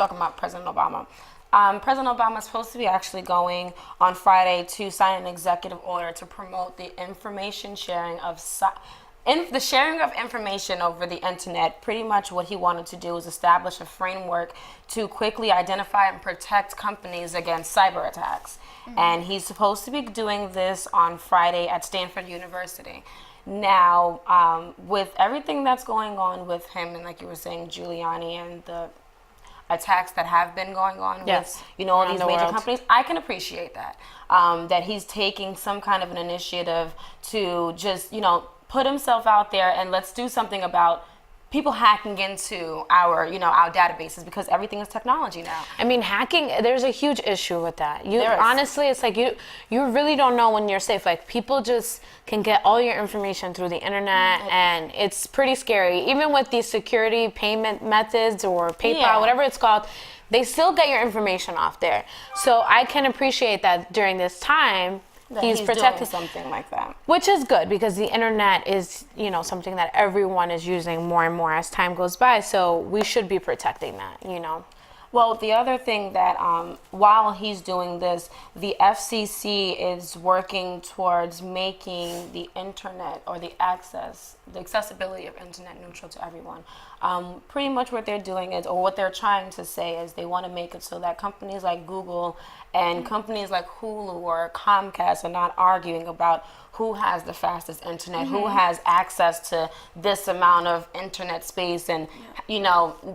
talking about President Obama. President Obama is supposed to be actually going on Friday to sign an executive order to promote the information sharing of the sharing of information over the internet. Pretty much what he wanted to do is establish a framework to quickly identify and protect companies against cyber attacks. And he's supposed to be doing this on Friday at Stanford University. Now, with everything that's going on with him, and like you were saying, Giuliani, and the attacks that have been going on with, all these major companies, I can appreciate that. That he's taking some kind of an initiative to just, put himself out there and let's do something about people hacking into our databases, because everything is technology now. I mean, hacking, there's a huge issue with that. Honestly, it's like you really don't know when you're safe. Like, people just can get all your information through the internet, and it's pretty scary. Even with these security payment methods or PayPal, whatever it's called, they still get your information off there. So I can appreciate that during this time, he's protecting something like that, which is good, because the internet is, something that everyone is using more and more as time goes by. So we should be protecting that, Well, the other thing that while he's doing this, the FCC is working towards making the internet, or the accessibility of internet, neutral to everyone. Pretty much what they're doing is, or what they're trying to say is, they want to make it so that companies like Google and companies like Hulu or Comcast are not arguing about who has the fastest internet, who has access to this amount of internet space, and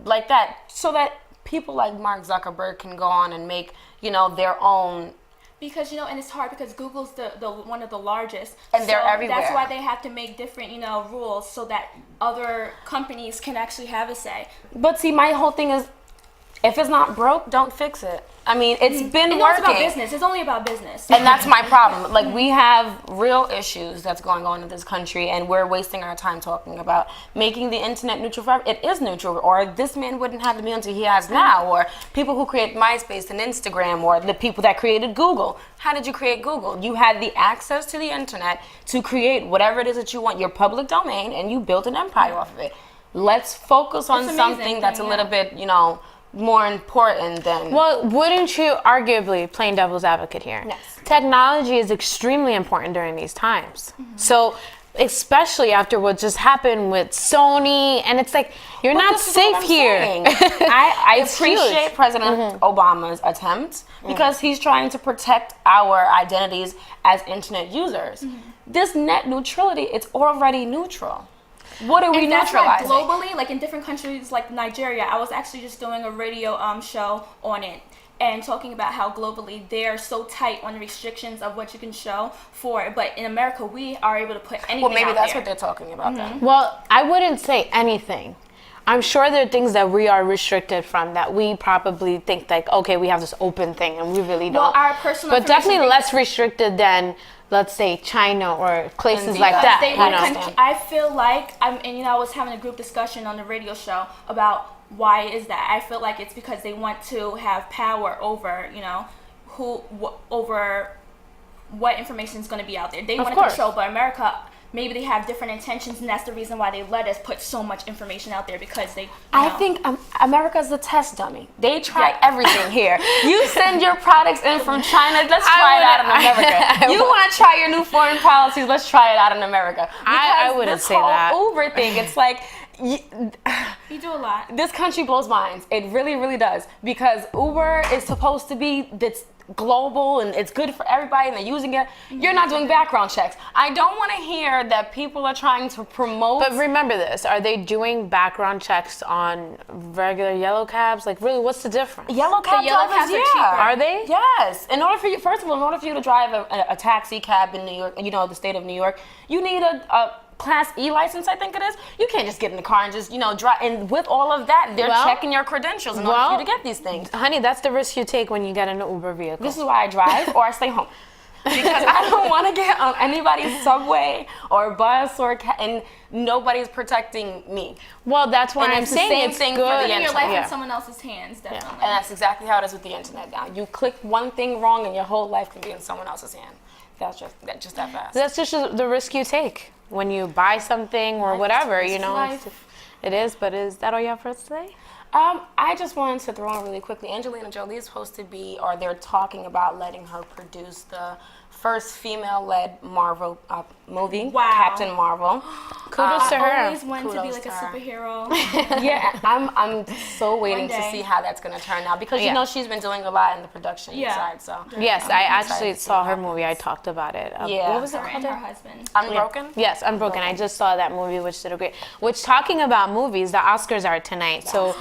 like that, so that people like Mark Zuckerberg can go on and make their own. Because and it's hard because Google's the one of the largest, and they're everywhere. That's why they have to make different rules so that other companies can actually have a say. But see, my whole thing is, if it's not broke, don't fix it. I mean, it's been working. It's about business. It's only about business. And that's my problem. Like, we have real issues that's going on in this country, and we're wasting our time talking about making the internet neutral for everyone. It is neutral, or this man wouldn't have the millions he has now, or people who create MySpace and Instagram, or the people that created Google. How did you create Google? You had the access to the internet to create whatever it is that you want, your public domain, and you built an empire off of it. Let's focus on something that's a little bit, more important than... Well, wouldn't you, arguably, playing devil's advocate here? Yes. Technology is extremely important during these times. So, especially after what just happened with Sony, and it's like, you're not safe here. I appreciate President Obama's attempt, because he's trying to protect our identities as internet users. This net neutrality, it's already neutral. What are we neutralizing? Globally, like in different countries like Nigeria, I was actually just doing a radio show on it, and talking about how globally they're so tight on the restrictions of what you can show for, but in America we are able to put anything out there. Well, maybe that's what they're talking about then. Well, I wouldn't say anything. I'm sure there are things that we are restricted from that we probably think like, okay, we have this open thing, and we really don't. Well, our personal but definitely less restricted than, let's say, China or places like that. I feel like, I was having a group discussion on the radio show about why is that. I feel like it's because they want to have power over, over what information is going to be out there. They want to control, but America, maybe they have different intentions, and that's the reason why they let us put so much information out there, because they... I think America's the test dummy. They try everything here. You send your products in from China, let's try it out in America. You want to try your new foreign policies, let's try it out in America. I wouldn't say that. This whole Uber thing, it's like... You do a lot. This country blows minds. It really, really does. Because Uber is supposed to be this global, and it's good for everybody, and they're using it. You're not doing background checks. I don't want to hear that people are trying to promote. But remember this, are they doing background checks on regular yellow cabs? Like, really, what's the difference? Yellow cabs are cheaper. Are they? Yes. First of all, in order for you to drive a taxi cab in New York, the state of New York, you need a Class E license, I think it is. You can't just get in the car and just, drive. And with all of that, they're checking your credentials in order for you to get these things. Honey, that's the risk you take when you get in an Uber vehicle. This is why I drive or I stay home. Because I don't want to get on anybody's subway or bus and nobody's protecting me. Well, that's why I'm saying it's good. Putting your life in someone else's hands, definitely. Yeah. And that's exactly how it is with the internet now. You click one thing wrong and your whole life can be in someone else's hand. That's just that fast. That's just the risk you take when you buy something or whatever, It is, but is that all you have for us today? I just wanted to throw in really quickly. Angelina Jolie is supposed to be, or they're talking about letting her produce the first female-led Marvel movie, Wow. Captain Marvel. Kudos to her. I always wanted to be Kudos like to a her. superhero. Yeah, I'm so waiting One to day. see how that's going to turn out because you Yeah. know she's been doing a lot in the production Yeah. side. So Yes, I'm I excited actually to see saw what her movie. I happens. talked about it. Yeah. What was it Her and called? her husband. Unbroken. Yes, Unbroken. I just saw that movie, which did a great. Which talking about movies, the Oscars are tonight, so